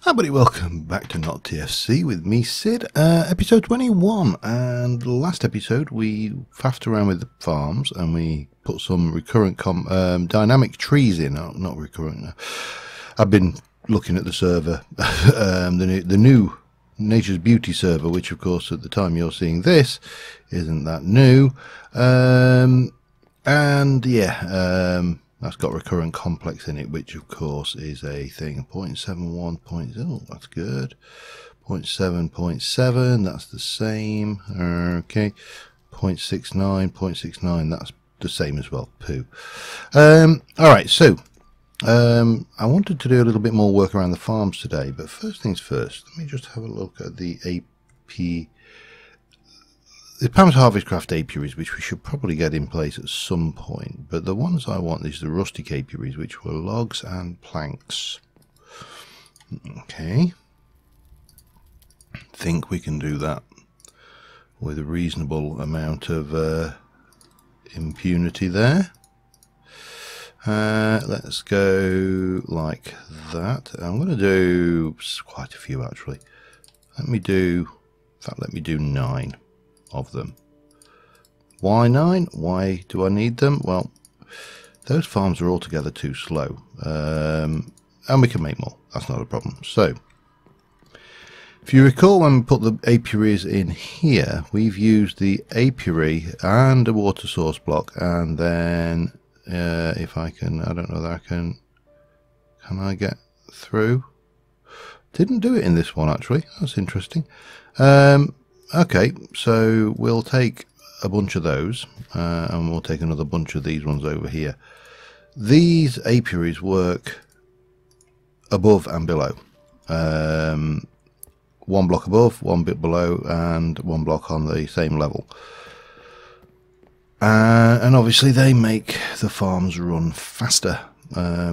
Hi buddy, welcome back to NotTFC with me, Sid, episode 21, and last episode we faffed around with the farms and we put some recurrent dynamic trees in. Not recurrent. I've been looking at the server, the new Nature's Beauty server, which of course at the time you're seeing this isn't that new, and yeah, that's got recurrent complex in it, which of course is a thing. 0.71, oh, that's good. 0.7, that's the same. Okay, 0.69, that's the same as well. Poo. Alright, so I wanted to do a little bit more work around the farms today, but first things first, let me just have a look at the Palmer's Harvestcraft apiaries, which we should probably get in place at some point, but the ones I want is the rustic apiaries, which were logs and planks. Okay, I think we can do that with a reasonable amount of impunity there. Let's go like that. I'm going to do quite a few actually. Let me do 9 of them. Why 9? Why do I need them? Well, those farms are altogether too slow, and we can make more. That's not a problem. So if you recall, when we put the apiaries in here, we've used the apiary and a water source block, and then if I can, I don't know that I can I get through? Didn't do it in this one actually. That's interesting. Okay, so we'll take a bunch of those, and we'll take another bunch of these ones over here. These apiaries work above and below. 1 block above, 1 bit below, and 1 block on the same level. And obviously they make the farms run faster,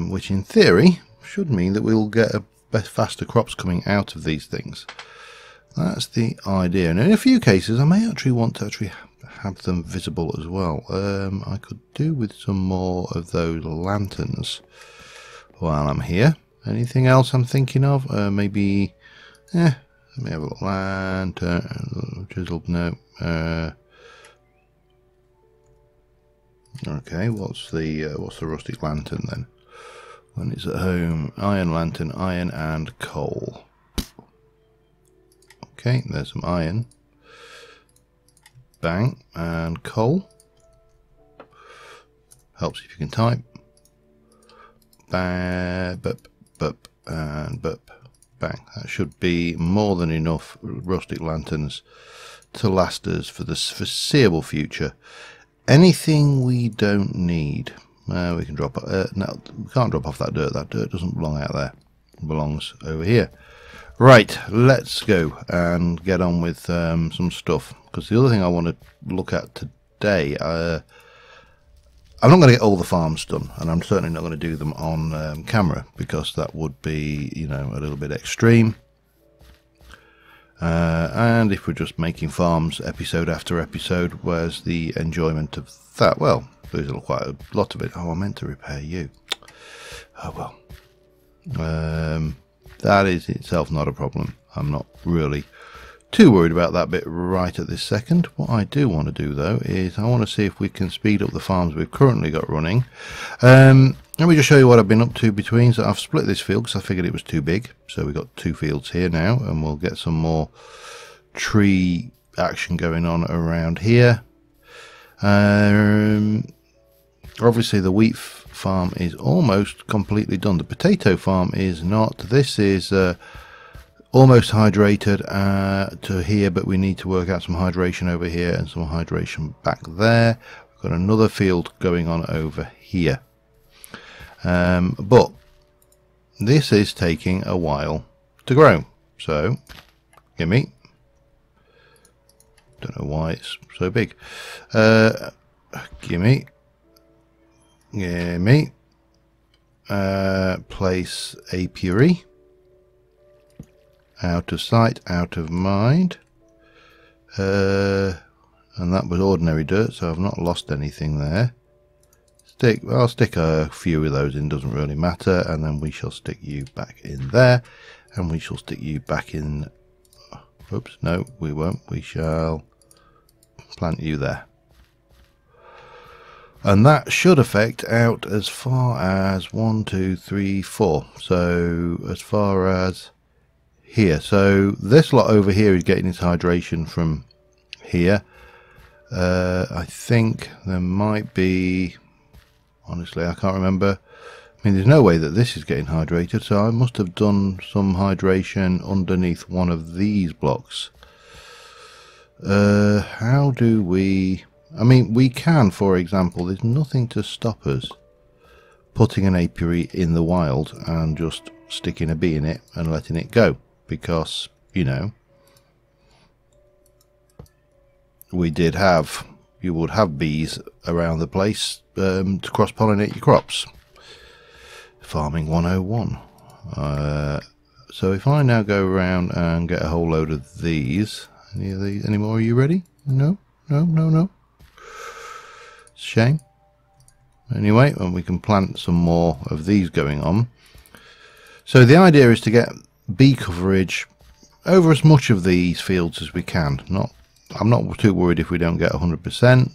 which in theory should mean that we'll get faster crops coming out of these things. That's the idea, and in a few cases I may actually want to have them visible as well. I could do with some more of those lanterns while I'm here. Anything else I'm thinking of? Maybe, let me have a look. Lantern, chiseled, no. Okay, what's the rustic lantern then? When it's at home, iron lantern, iron and coal. Okay, there's some iron. Bang, and coal. Helps if you can type. Bang, bup, bup, and bup. Bang. That should be more than enough rustic lanterns to last us for the foreseeable future. Anything we don't need, we can drop. No, we can't drop off that dirt. That dirt doesn't belong out there. It belongs over here. Right, let's go and get on with some stuff, because the other thing I want to look at today, I'm not going to get all the farms done, and I'm certainly not going to do them on camera, because that would be, you know, a little bit extreme. And if we're just making farms episode after episode, where's the enjoyment of that? Well, there's quite a lot of it. Oh, I meant to repair you. Oh well. That is itself not a problem. I'm not really too worried about that bit right at this second. What I do want to do though is I want to see if we can speed up the farms we've currently got running. Let me just show you what I've been up to between. So I've split this field because I figured it was too big. So we've got 2 fields here now, and we'll get some more tree action going on around here. Obviously the wheat farm is almost completely done. The potato farm is not. This is almost hydrated to here, but we need to work out some hydration over here and some hydration back there. We've got another field going on over here, but this is taking a while to grow. So gimme. Don't know why it's so big. Gimme. Place apiary. Out of sight, out of mind. And that was ordinary dirt, so I've not lost anything there. I'll stick a few of those in, doesn't really matter, and then we shall stick you back in there, and we shall stick you back in. Oops, no, we won't. We shall plant you there. And that should affect out as far as 1, 2, 3, 4. So as far as here. So this lot over here is getting its hydration from here. I think there might be, honestly I can't remember. I mean, there's no way that this is getting hydrated, so I must have done some hydration underneath one of these blocks. How do we... I mean, we can, for example, there's nothing to stop us putting an apiary in the wild and just sticking a bee in it and letting it go, because, you know, you would have bees around the place to cross-pollinate your crops. Farming 101. So if I now go around and get a whole load of these, any more? Are you ready? No. Shame. Anyway, and we can plant some more of these going on. So the idea is to get bee coverage over as much of these fields as we can. I'm not too worried if we don't get 100%,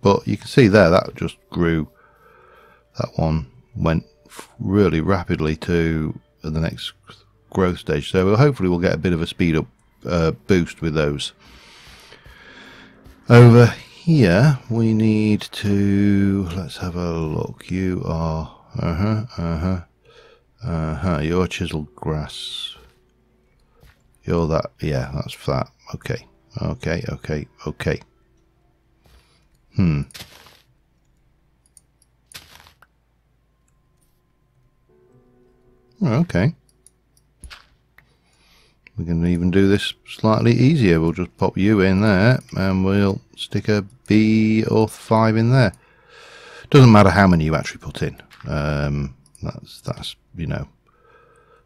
but you can see there that just grew. That one went really rapidly to the next growth stage. So hopefully we'll get a bit of a speed up boost with those. Over here we need to, let's have a look. You are you're chiseled grass. You're that, yeah, that's that. Okay. Okay. We can even do this slightly easier. We'll just pop you in there and we'll stick a bee or 5 in there. Doesn't matter how many you actually put in. That's you know,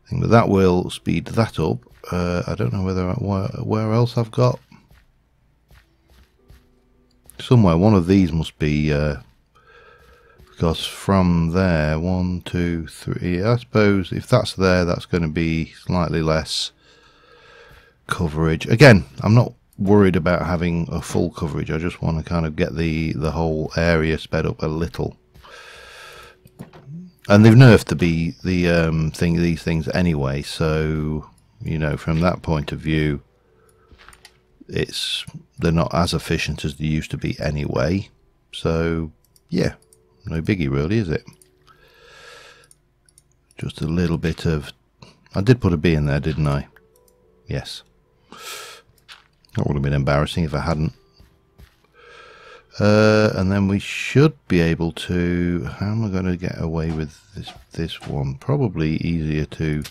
I think that will speed that up. I don't know where else I've got. Somewhere one of these must be because from there 1, 2, 3. I suppose if that's there, that's going to be slightly less coverage. Again, I'm not worried about having a full coverage. I just want to kind of get the whole area sped up a little. And they've nerfed these things anyway, so you know, from that point of view, they're not as efficient as they used to be anyway. So yeah, no biggie really, is it? Just a little bit of, I did put a bee in there, didn't I? Yes. That would have been embarrassing if I hadn't. And then we should be able to, how am I going to get away with this one? Probably easier to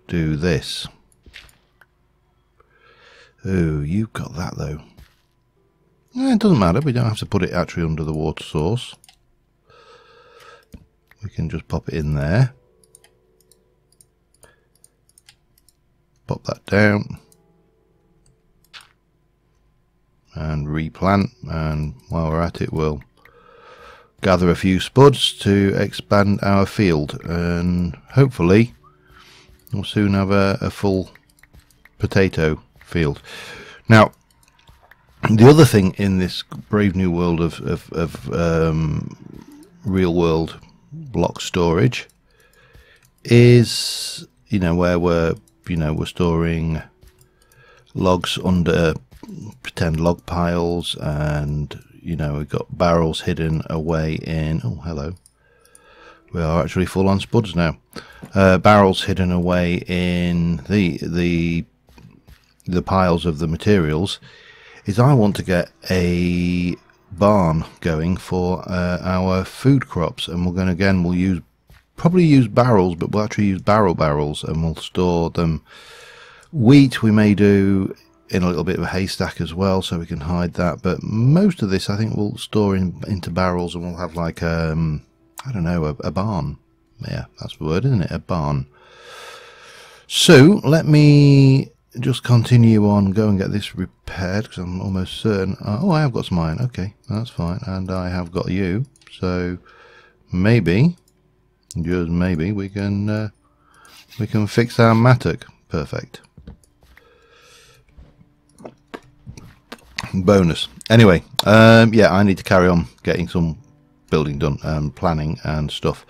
do this. Oh, you've got that though. It doesn't matter, we don't have to put it actually under the water source. We can just pop it in there. Pop that down. And replant, and while we're at it we'll gather a few spuds to expand our field, and hopefully we'll soon have a full potato field. Now the other thing in this brave new world of real world block storage is, you know, where we're storing logs under pretend log piles, and you know, we've got barrels hidden away in, oh hello, we are actually full on spuds now. Barrels hidden away in the piles of the materials. Is I want to get a barn going for our food crops, and we're going to we'll probably use barrels, but we'll actually use barrels, and we'll store them. Wheat we may do in a little bit of a haystack as well, so we can hide that, but most of this I think we'll store into barrels, and we'll have like I don't know, a barn. Yeah, that's the word, isn't it? A barn. So let me just continue on, go and get this repaired, because I'm almost certain. Oh, I have got some iron. Okay, that's fine. And I have got you. So maybe, just maybe, we can fix our mattock. Perfect. Bonus. Anyway, yeah, I need to carry on getting some building done and planning and stuff.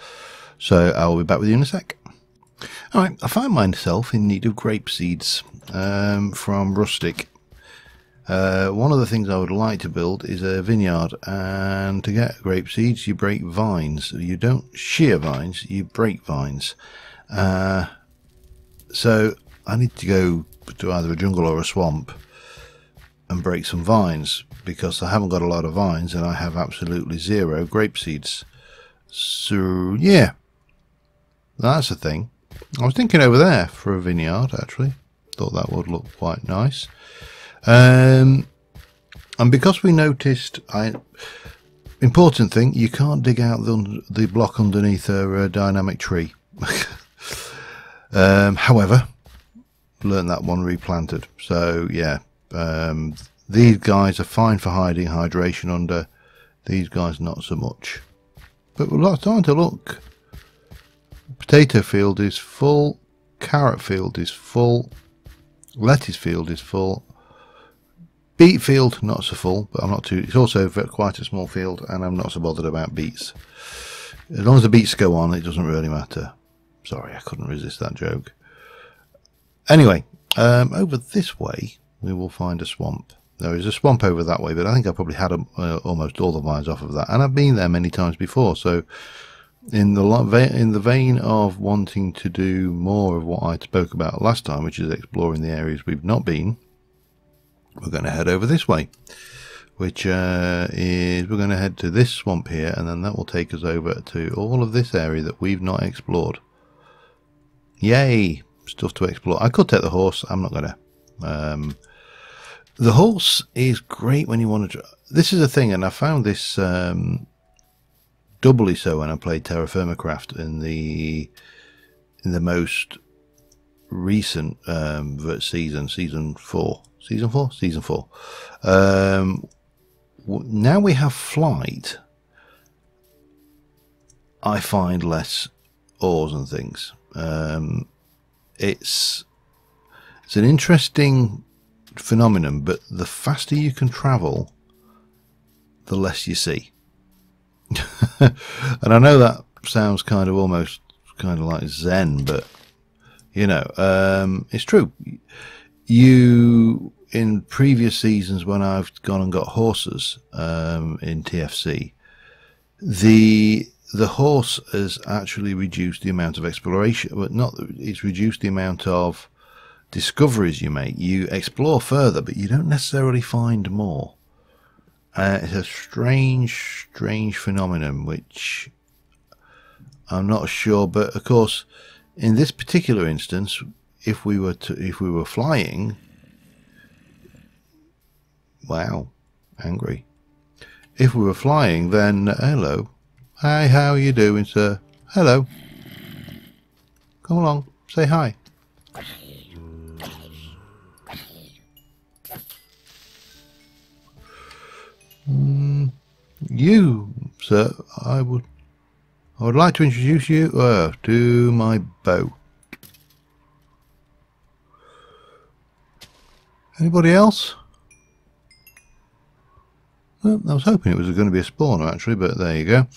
So I'll be back with you in a sec. Alright, I find myself in need of grape seeds from Rustic. One of the things I would like to build is a vineyard, and to get grape seeds you break vines. You don't shear vines, you break vines. So I need to go to either a jungle or a swamp and break some vines, because I haven't got a lot of vines and I have absolutely zero grape seeds. So yeah, that's a thing. I was thinking over there for a vineyard, actually. Thought that would look quite nice. And because we noticed, important thing, you can't dig out the block underneath a dynamic tree. However, learned that one replanted. So yeah, these guys are fine for hiding hydration under. These guys not so much. But we're starting to look. Potato field is full, carrot field is full, lettuce field is full, beet field not so full, but I'm not too. It's also quite a small field, and I'm not so bothered about beets. As long as the beets go on, it doesn't really matter. Sorry, I couldn't resist that joke. Anyway, over this way we will find a swamp. There is a swamp over that way, but I think I probably had almost all the vines off of that, and I've been there many times before. So in the vein of wanting to do more of what I spoke about last time, which is exploring the areas we've not been, we're going to head over this way, which is we're going to head to this swamp here, and then that will take us over to all of this area that we've not explored. Yay, stuff to explore. I could take the horse. I'm not going to. The horse is great when you want to. This is a thing, and I found this doubly so when I played Terra Firma Craft in the most recent season 4. Now we have flight. I find less ores and things. It's an interesting phenomenon, but the faster you can travel, the less you see. And I know that sounds kind of almost kind of like Zen, but you know, it's true. You, in previous seasons when I've gone and got horses in TFC, the horse has actually reduced the amount of exploration, but not, it's reduced the amount of discoveries you make. You explore further, but you don't necessarily find more. It's a strange phenomenon, which I'm not sure. But of course, in this particular instance, if we were flying, wow, angry. If we were flying, then hello, hi, how are you doing, sir? Hello, come along, say hi. You, sir, I would like to introduce you to my boat. Anybody else? Well, I was hoping it was going to be a spawner actually, but there you go.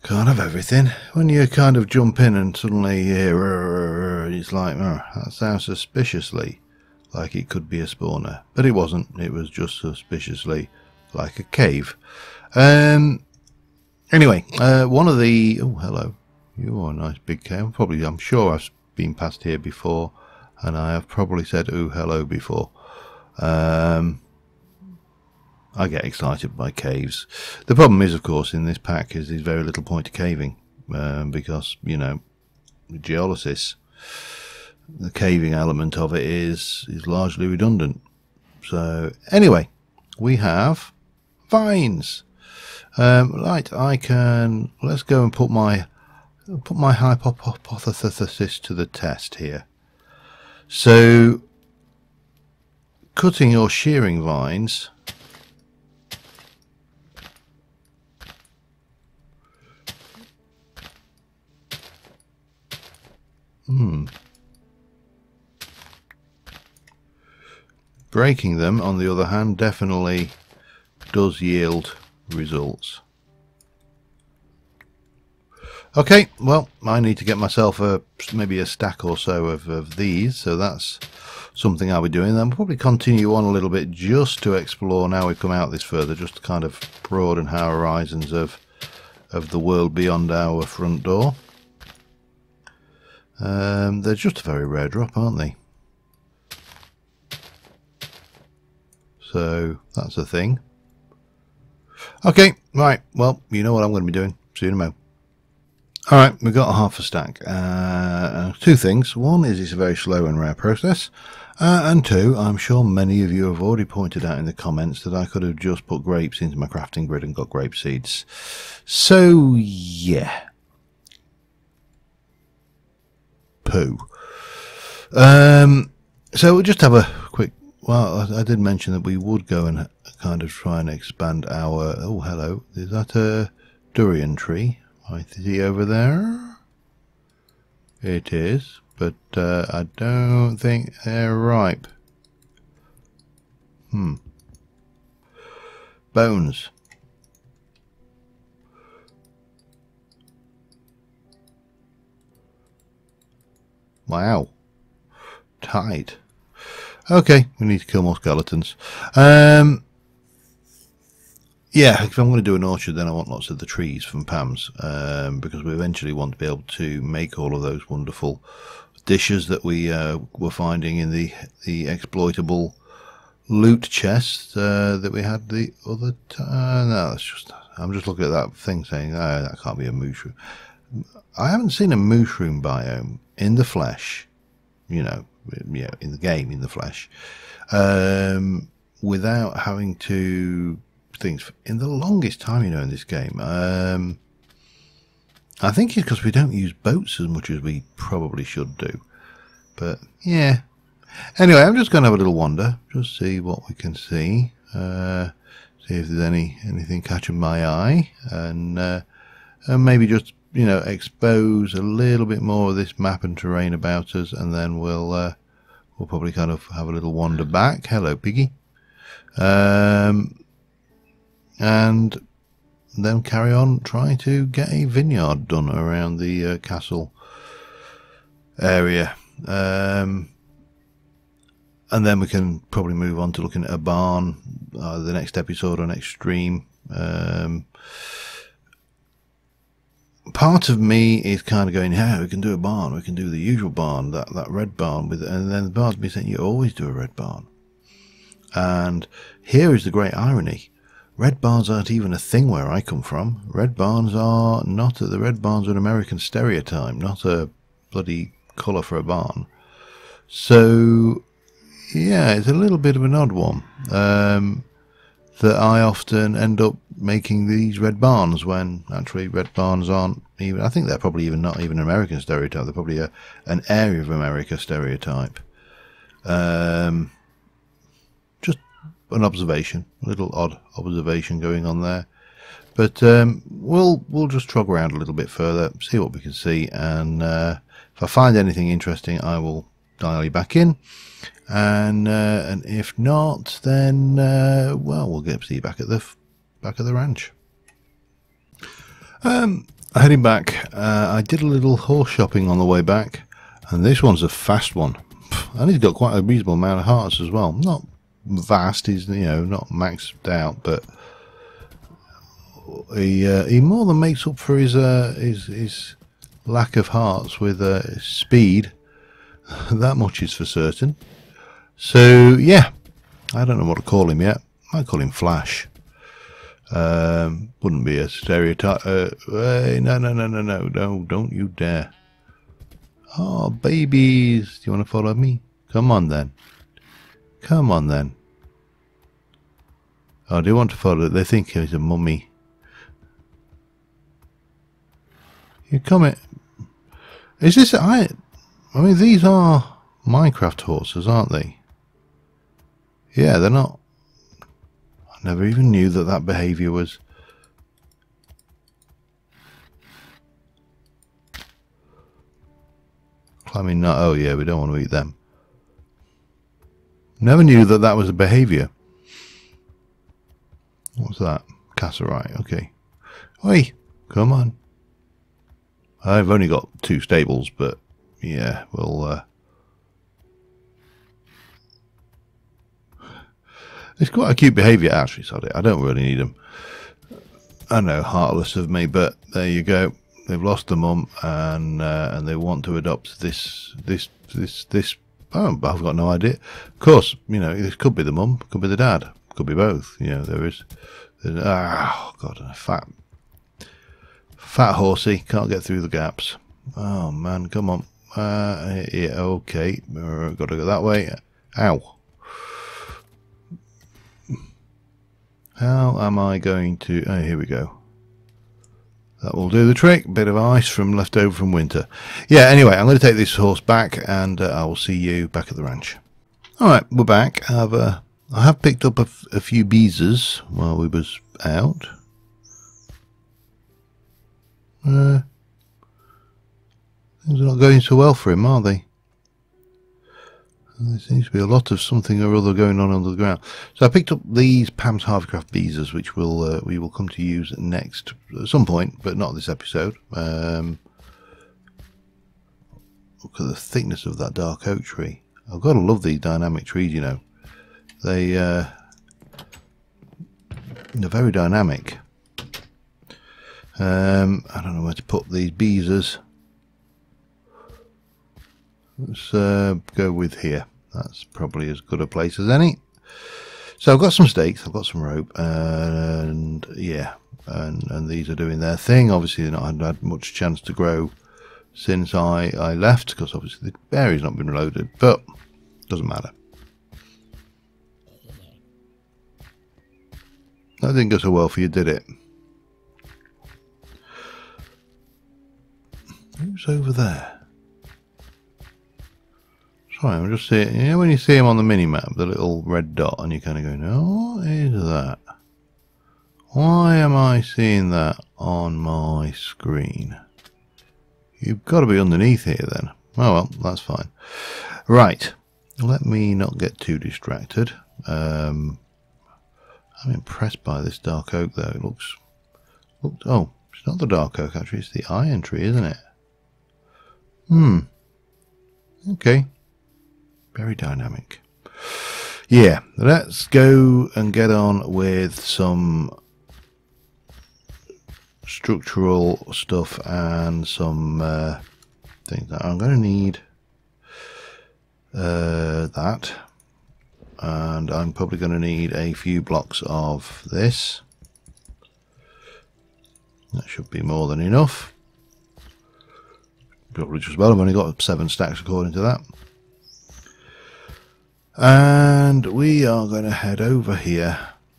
Can't have everything. When you kind of jump in and suddenly hear, it's like, that sounds suspiciously like it could be a spawner, but it wasn't. It was just suspiciously like a cave. Anyway, one of the... Oh, hello. You are a nice big cave. I'm sure I've been past here before, and I have probably said, oh, hello before. I get excited by caves. The problem is, of course, in this pack is there's very little point to caving, because, you know, geolysis, the caving element of it is largely redundant. So, anyway, we have vines. Right, I can. Let's go and put my hypothesis to the test here. So cutting or shearing vines, breaking them, on the other hand, definitely does yield results. Okay, well, I need to get myself maybe a stack or so of these, so that's something I'll be doing. Then we'll probably continue on a little bit just to explore, now we've come out this further, just to kind of broaden our horizons of the world beyond our front door. They're just a very rare drop, aren't they? So that's a thing. Okay, right, well, you know what I'm going to be doing. See you in a moment. Alright, we've got half a stack. Two things. One is it's a very slow and rare process. And two, I'm sure many of you have already pointed out in the comments that I could have just put grapes into my crafting grid and got grape seeds. So, yeah. Poo. So we'll just have a quick... Well, I did mention that we would go and kind of try and expand our... Oh, hello. Is that a durian tree? I see over there. It is, but I don't think they're ripe. Bones. Wow. Tight. Okay, we need to kill more skeletons. Yeah, if I'm going to do an orchard, then I want lots of the trees from Pam's, because we eventually want to be able to make all of those wonderful dishes that we were finding in the exploitable loot chests that we had the other time. No, that's just... I'm just looking at that thing saying, oh, that can't be a mushroom. I haven't seen a mushroom biome in the flesh, you know, in the game, in the flesh, without having to... things in the longest time, you know, in this game. I think it's because we don't use boats as much as we probably should do, but yeah. Anyway, I'm just going to have a little wander, just see what we can see, see if there's anything catching my eye, and maybe just, you know, expose a little bit more of this map and terrain about us, and then we'll probably kind of have a little wander back. Hello, piggy. And then carry on trying to get a vineyard done around the castle area. And then we can probably move on to looking at a barn, the next episode or next stream. Part of me is kind of going, yeah, we can do a barn, we can do the usual barn, that red barn, with, and then the barn's me saying, you always do a red barn. And here is the great irony. Red barns aren't even a thing where I come from. Red barns are not... The red barns are an American stereotype, not a bloody colour for a barn. So, yeah, it's a little bit of an odd one. That I often end up making these red barns when actually red barns aren't even... I think they're probably even not even an American stereotype. They're probably an area of America stereotype. Just an observation, a little odd observation going on there, but we'll just trog around a little bit further, see what we can see, and if I find anything interesting, I will dial you back in, and if not, then well, we'll get to see you back at the ranch. Heading back, I did a little horse shopping on the way back, and this one's a fast one, and he's got quite a reasonable amount of hearts as well. Not vast, he's, you know, not maxed out, but he more than makes up for his lack of hearts with speed. That much is for certain. So yeah, I don't know what to call him yet. I might call him Flash. Wouldn't be a stereotype. No, don't you dare. Oh, babies, do you want to follow me? Come on then. Come on then. Oh, they want to follow. They think he's a mummy. You coming? Is this... I mean, these are Minecraft horses, aren't they? Yeah, they're not. I never even knew that that behaviour was. Climbing nut. Oh yeah, we don't want to eat them. Never knew that that was a behaviour. What's that? Casserite. Okay. Oi, come on. I've only got 2 stables, but yeah, we'll. It's quite a cute behaviour, actually. Sorry, I don't really need them. I know, heartless of me, but there you go. They've lost the mum, and they want to adopt this. Oh, I've got no idea. Of course, you know, this could be the mum, could be the dad, could be both. You know, there's oh god, a fat horsey can't get through the gaps. Oh man, come on. Yeah, okay, got to go that way. Ow. How am I going to... Oh, here we go. That will do the trick. Bit of ice from left over from winter. Yeah, anyway, I'm going to take this horse back, and I will see you back at the ranch. Alright, we're back. I have picked up a few beezers while we was out. Things are not going so well for him, are they? There seems to be a lot of something or other going on under the ground. So I picked up these Pam's Harveycraft beezers, which we will come to use next at some point, but not this episode. Look at the thickness of that dark oak tree. I've got to love these dynamic trees, you know. They're very dynamic. I don't know where to put these beezers. Let's go with here. That's probably as good a place as any. So I've got some stakes, I've got some rope, and yeah, and these are doing their thing. Obviously they've not had much chance to grow since I left, because obviously the berry's not been loaded, but doesn't matter. That didn't go so well for you, did it? Who's over there? Sorry, I'm just seeing, you know, when you see him on the mini-map, the little red dot, and you're kind of going, oh, what is that? Why am I seeing that on my screen? You've got to be underneath here then. Oh well, that's fine. Right, let me not get too distracted. I'm impressed by this dark oak though. It looks, oh, it's not the dark oak actually, it's the iron tree, isn't it? Okay. Very dynamic. Yeah, let's go and get on with some structural stuff and some things that I'm going to need. That, and I'm probably going to need a few blocks of this. That should be more than enough. Probably just about. I've only got 7 stacks according to that. And we are going to head over here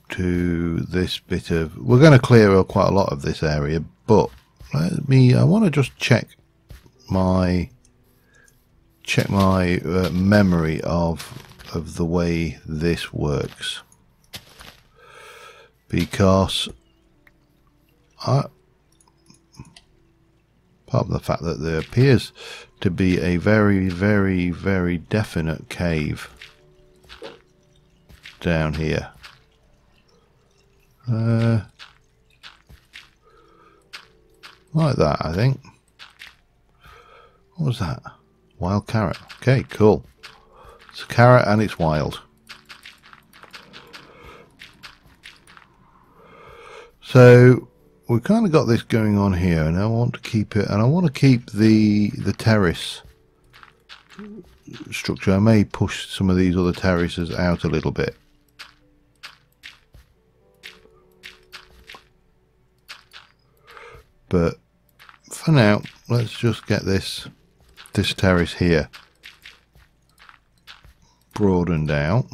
to this bit of... We're going to clear quite a lot of this area, but I want to just check my memory of the way this works, because apart from the fact that there appears to be a very, very, very definite cave down here. Like that, I think. What was that? Wild carrot. Okay, cool. It's a carrot and it's wild. So we've kind of got this going on here, and I want to keep it, and I want to keep the terrace structure. I may push some of these other terraces out a little bit. But for now, let's just get this terrace here broadened out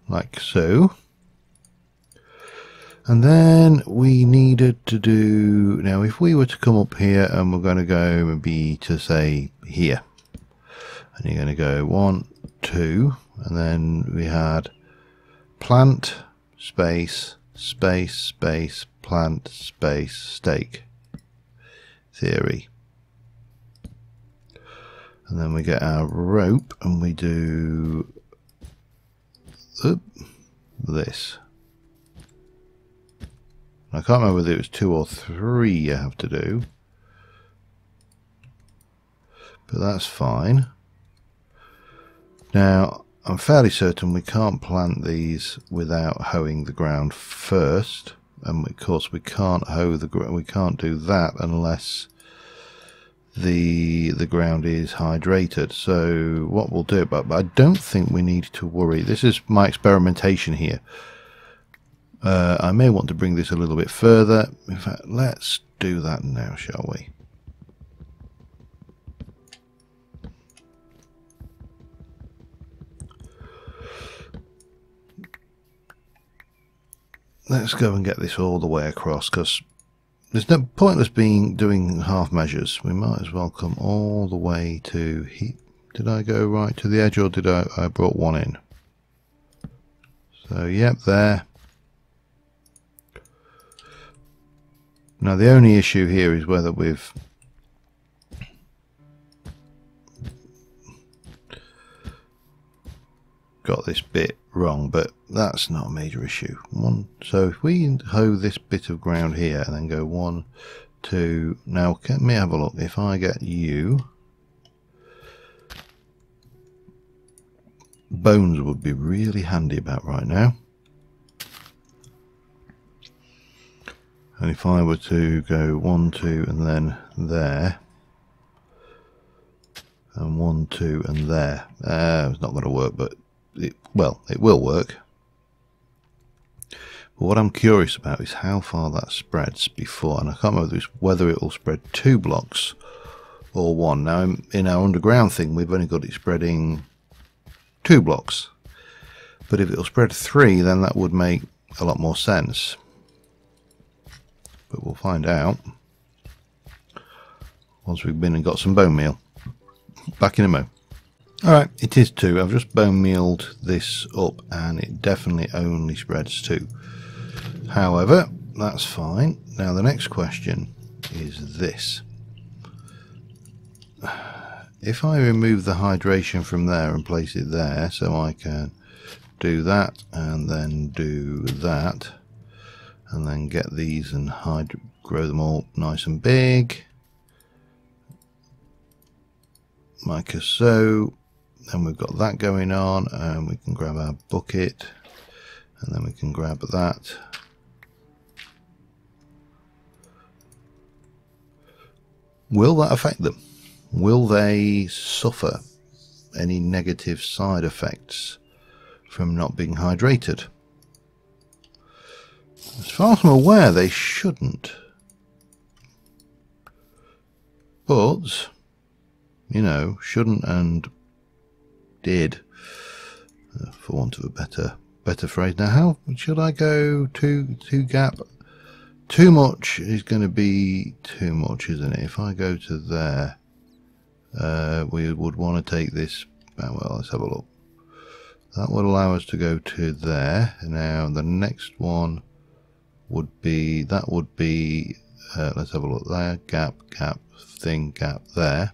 like so. And then we needed to do, now if we were to come up here and we're going to go maybe to say here, and you're going to go 1, 2, and then we had plant, space, space, space, plant, space, stake theory. And then we get our rope and we do this. I can't remember whether it was 2 or 3 you have to do, but that's fine. Now I'm fairly certain we can't plant these without hoeing the ground first, and of course we can't hoe the ground. We can't do that unless the ground is hydrated. So what we'll do, but I don't think we need to worry. This is my experimentation here. I may want to bring this a little bit further. In fact, let's do that now, shall we? Let's go and get this all the way across, because there's no pointless doing half measures. We might as well come all the way to here. Did I go right to the edge, or did I brought one in? So yep, there. Now the only issue here is whether we've got this bit wrong, but that's not a major issue. So if we hoe this bit of ground here and then go 1, 2, now let me have a look. If I get you, bones would be really handy about right now. And if I were to go 1, 2 and then there, and 1, 2 and there, it's not going to work, but it will work. But what I'm curious about is how far that spreads before, and I can't remember whether it will spread 2 blocks or 1. Now in our underground thing we've only got it spreading 2 blocks, but if it'll spread 3 then that would make a lot more sense. But we'll find out once we've been and got some bone meal. Back in a mo. Alright, it is 2. I've just bone mealed this up and it definitely only spreads 2. However, that's fine. Now the next question is this. If I remove the hydration from there and place it there, so I can do that and then do that, and then get these and grow them all nice and big, like so. Then we've got that going on, and we can grab our bucket, and then we can grab that. Will that affect them? Will they suffer any negative side effects from not being hydrated? As far as I'm aware, they shouldn't. But, you know, shouldn't and did, for want of a better phrase. Now, how should I go to gap? Too much is going to be too much, isn't it? If I go to there, we would want to take this. Well, let's have a look. That would allow us to go to there. Now, the next one would be, let's have a look there, gap, thing, gap there.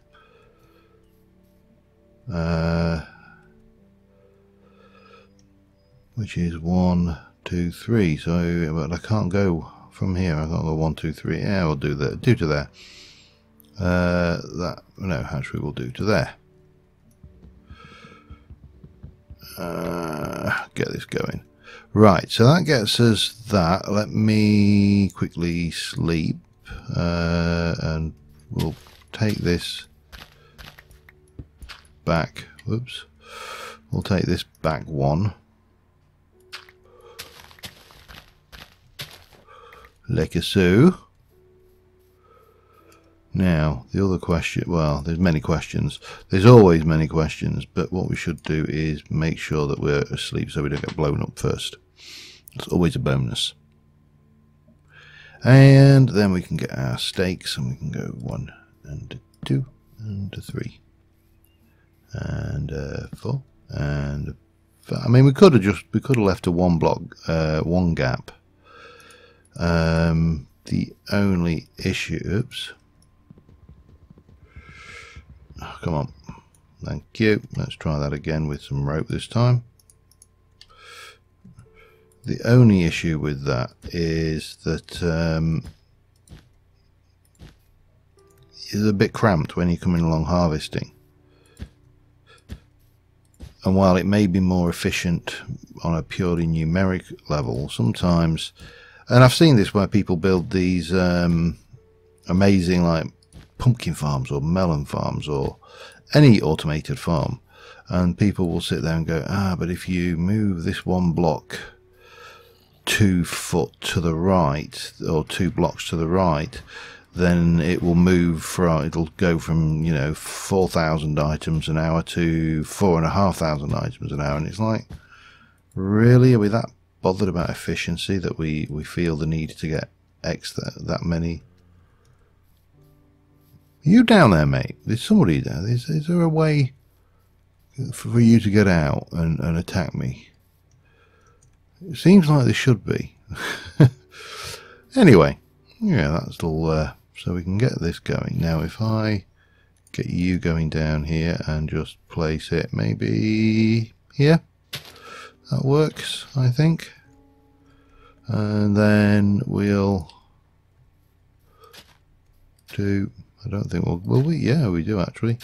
Which is 1, 2, 3. So, but I can't go from here. I can't go 1, 2, 3. Yeah, we'll do that. Do to there. That no, actually, we'll do to there. Get this going. Right, so that gets us that. Let me quickly sleep, and we'll take this back. Whoops. We'll take this back 1. Like so. Now, the other question, well, there's many questions. There's always many questions, but what we should do is make sure that we're asleep so we don't get blown up first. It's always a bonus. And then we can get our stakes, and we can go 1 and 2 and 3 and 4 And I mean, we could have left a one block, one gap. The only issue, oops. Oh, come on. Thank you. Let's try that again with some rope this time. The only issue with that is that it's a bit cramped when you're coming along harvesting. And while it may be more efficient on a purely numeric level, sometimes, and I've seen this where people build these amazing like pumpkin farms or melon farms or any automated farm, and people will sit there and go, but if you move this one block 2 foot to the right or 2 blocks to the right, then it will move from, it'll go from, you know, 4,000 items an hour to 4,500 items an hour. And it's like, really, are we that bothered about efficiency that we feel the need to get that many? Are you down there, mate? There's somebody there. Is there a way for you to get out and attack me? It seems like there should be. Anyway, yeah, that's all. So we can get this going. Now, if I get you going down here and just place it maybe here, that works, I think. And then we'll do, I don't think will we? Yeah, we do actually.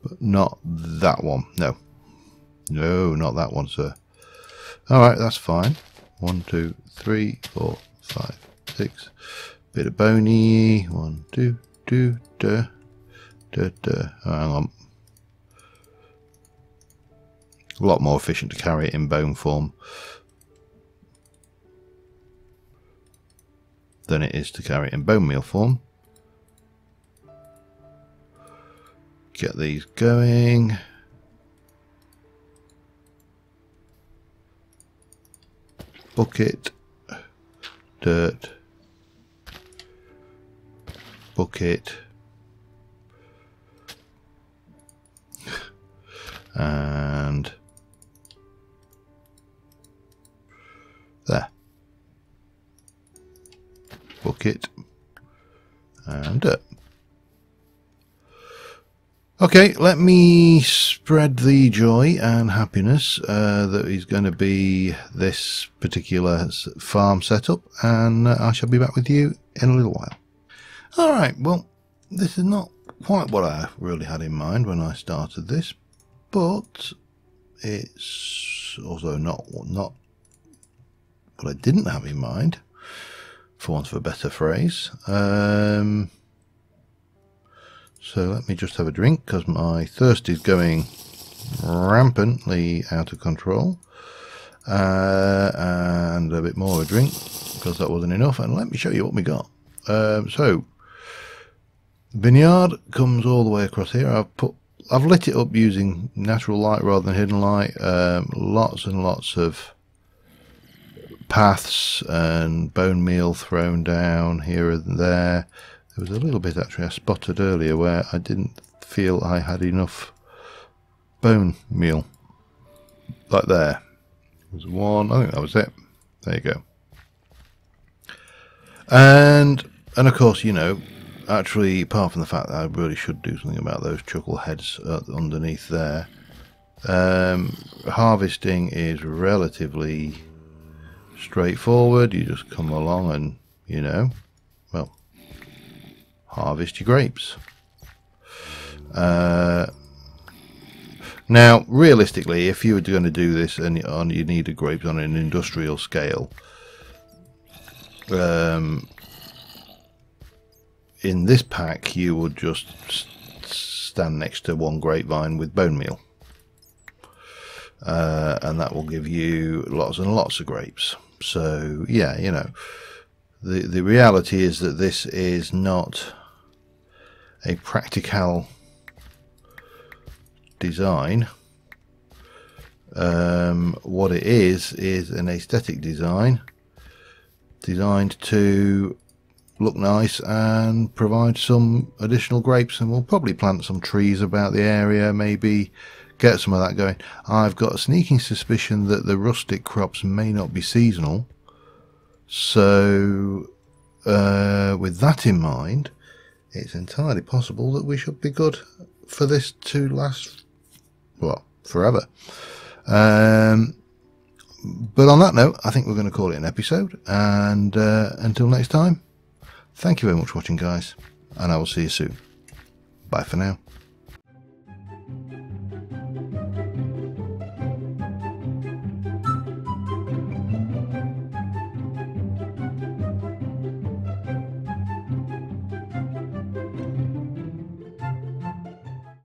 But not that one. No. No, not that one, sir. Alright, that's fine. 1, 2, 3, 4, 5, 6. Bit of bony. 1, 2, 2, duh, duh, duh. Oh, hang on. A lot more efficient to carry it in bone form than it is to carry it in bone meal form. Get these going. Bucket, dirt, bucket, and there, bucket, and dirt. Okay, let me spread the joy and happiness that is going to be this particular farm setup, and I shall be back with you in a little while. Alright, well, this is not quite what I really had in mind when I started this, but it's also not what I didn't have in mind, for want of a better phrase. So let me just have a drink, because my thirst is going rampantly out of control. And a bit more of a drink, because that wasn't enough. And let me show you what we got. So, Vineyard comes all the way across here. I've lit it up using natural light rather than hidden light. Lots and lots of paths and bone meal thrown down here and there. There was a little bit actually I spotted earlier where I didn't feel I had enough bone meal. Like there. There's one, I think that was it. There you go. And of course, you know, actually, apart from the fact that I really should do something about those chuckle heads underneath there, harvesting is relatively straightforward. You just come along and, you know, well, harvest your grapes. Now, realistically, if you were going to do this and you needed grapes on an industrial scale, in this pack you would just stand next to one grapevine with bone meal, and that will give you lots and lots of grapes. So yeah, you know, the reality is that this is not a practical design. What it is an aesthetic design designed to look nice and provide some additional grapes, and we'll probably plant some trees about the area, maybe get some of that going. I've got a sneaking suspicion that the rustic crops may not be seasonal, so with that in mind, it's entirely possible that we should be good for this to last, well, forever. But on that note, I think we're going to call it an episode, and until next time, thank you very much for watching, guys, and I will see you soon. Bye for now.